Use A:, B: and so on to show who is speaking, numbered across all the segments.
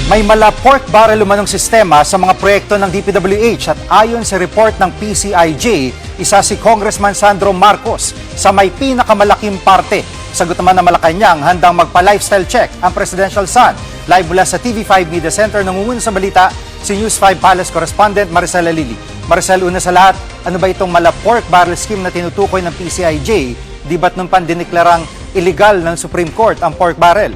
A: May mala pork barrel umanong sistema sa mga proyekto ng DPWH at ayon sa report ng PCIJ, isa si Congressman Sandro Marcos sa may pinakamalaking parte. Sagot naman ng Malacanang, handang magpa-lifestyle check ang presidential son. Live mula sa TV5 Media Center, nangunguna sa balita si News 5 Palace correspondent Maricel Alili. Maricel, una sa lahat, ano ba itong mala pork barrel scheme na tinutukoy ng PCIJ? Di ba't nung pandineklarang illegal ng Supreme Court ang pork barrel?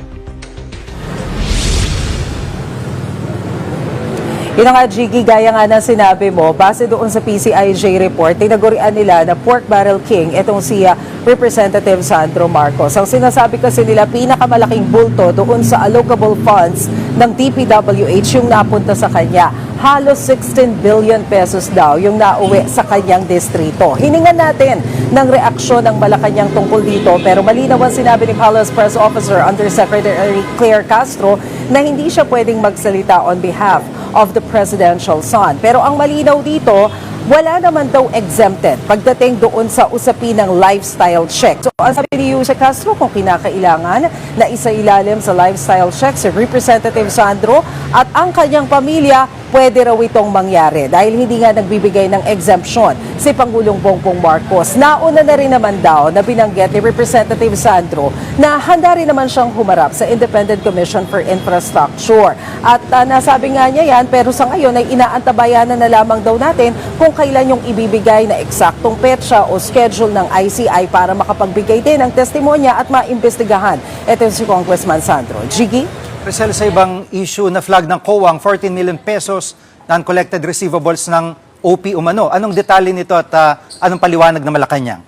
B: Yun nga, Jiggy, gaya nga ng sinabi mo, base doon sa PCIJ report, tinagurian nila na pork barrel king itong si Representative Sandro Marcos. Ang sinasabi kasi nila, pinakamalaking bulto doon sa allocable funds ng DPWH yung napunta sa kanya. Halos 16 billion pesos daw yung nauwi sa kanyang distrito. Hiningan natin ng reaksyon ng Malacanang tungkol dito, pero malinaw ang sinabi ni Palace Press Officer Undersecretary Claire Castro na hindi siya pwedeng magsalita on behalf of the presidential son. Pero ang malinaw dito, wala naman daw exempted pagdating doon sa usapin ng lifestyle check. So, ang sabi ni Jose Castro, kung kinakailangan na isailalim sa lifestyle check si Representative Sandro at ang kanyang pamilya, pwede raw itong mangyari dahil hindi nga nagbibigay ng exemption si Pangulong Bongbong Marcos. Nauna na rin naman daw na binanggit ni Representative Sandro na handa rin naman siyang humarap sa Independent Commission for Infrastructure. At nasabi nga niya yan, pero sa ngayon ay inaantabayanan na lamang daw natin kung kailan yung ibibigay na eksaktong petsa o schedule ng ICI para makapagbigay din ng testimonya at maimbestigahan. Ito si Congressman Sandro. Jiggy?
A: Maricel, sa ibang issue na flag ng COA, 14 million pesos na uncollected receivables ng OP umano. Anong detalye nito at anong paliwanag ng Malacanang?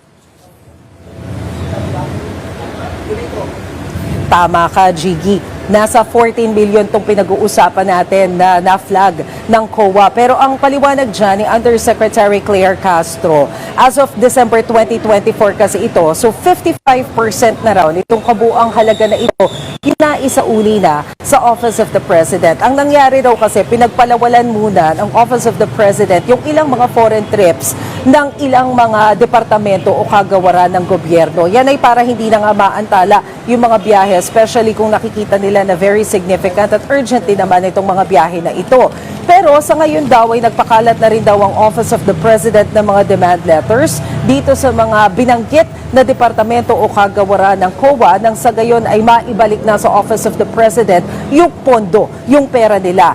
B: Tama ka, Jiggy. Nasa 14 million itong pinag-uusapan natin na flag ng COA. Pero ang paliwanag dyan ni Undersecretary Claire Castro, as of December 2024 kasi ito, so 55% na raw nitong kabuang halaga na ito, inaisauli na sa Office of the President. Ang nangyari raw kasi, pinagpalawalan muna ng Office of the President yung ilang mga foreign trips ng ilang mga departamento o kagawaran ng gobyerno. Yan ay para hindi na nga maantala yung mga biyahe, especially kung nakikita nila na very significant at urgent din naman itong mga biyahe na ito. Pero sa ngayon daw ay nagpakalat na rin daw ang Office of the President ng mga demand letters dito sa mga binanggit na departamento o kagawaran ng COA nang sa gayon ay maibalik na sa Office of the President yung pondo, yung pera nila.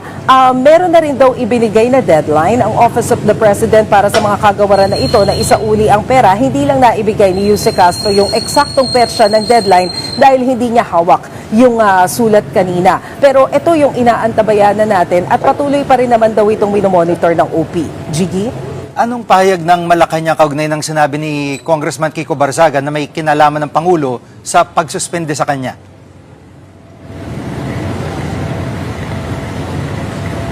B: Meron na rin daw ibinigay na deadline ang Office of the President para sa mga kagawaran na ito na isauli ang pera. Hindi lang naibigay ni Jose Castro yung eksaktong petsa ng deadline dahil hindi niya hawak yung sulat kanina. Pero ito yung inaantabayanan natin at patuloy pa rin naman daw itong minomonitor ng OP. Jiggy?
A: Anong pahayag ng Malacanang kaugnay ng sinabi ni Congressman Kiko Barzaga na may kinalaman ng Pangulo sa pagsuspende sa kanya?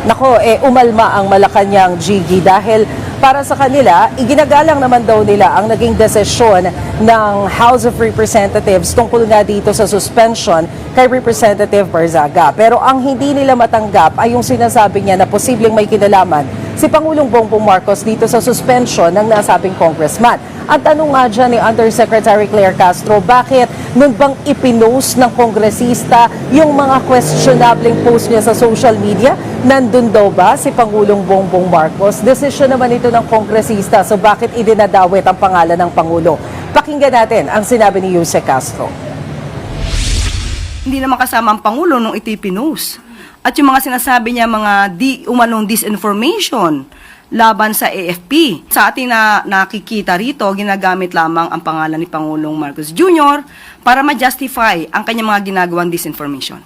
B: Nako, umalma ang Malacanang, Jiggy, dahil para sa kanila, iginagalang naman daw nila ang naging desisyon ng House of Representatives tungkol nga dito sa suspension kay Representative Barzaga. Pero ang hindi nila matanggap ay yung sinasabi niya na posibleng may kinalaman si Pangulong Bongbong Marcos dito sa suspension ng nasabing congressman. Ang tanong nga dyan ni Undersecretary Claire Castro, bakit nun bang ipinost ng kongresista yung mga questionabling post niya sa social media? Nandun daw ba si Pangulong Bongbong Marcos? Desisyon naman ito ng kongresista, so bakit idinadawit ang pangalan ng Pangulo? Pakinggan natin ang sinabi ni Jose Castro.
C: Hindi naman kasama ang Pangulo nung ito'y pinost. At yung mga sinasabi niya, mga umanong disinformation laban sa AFP. Sa ating nakikita rito, ginagamit lamang ang pangalan ni Pangulong Marcos Jr. para ma-justify ang kanyang mga ginagawang disinformation.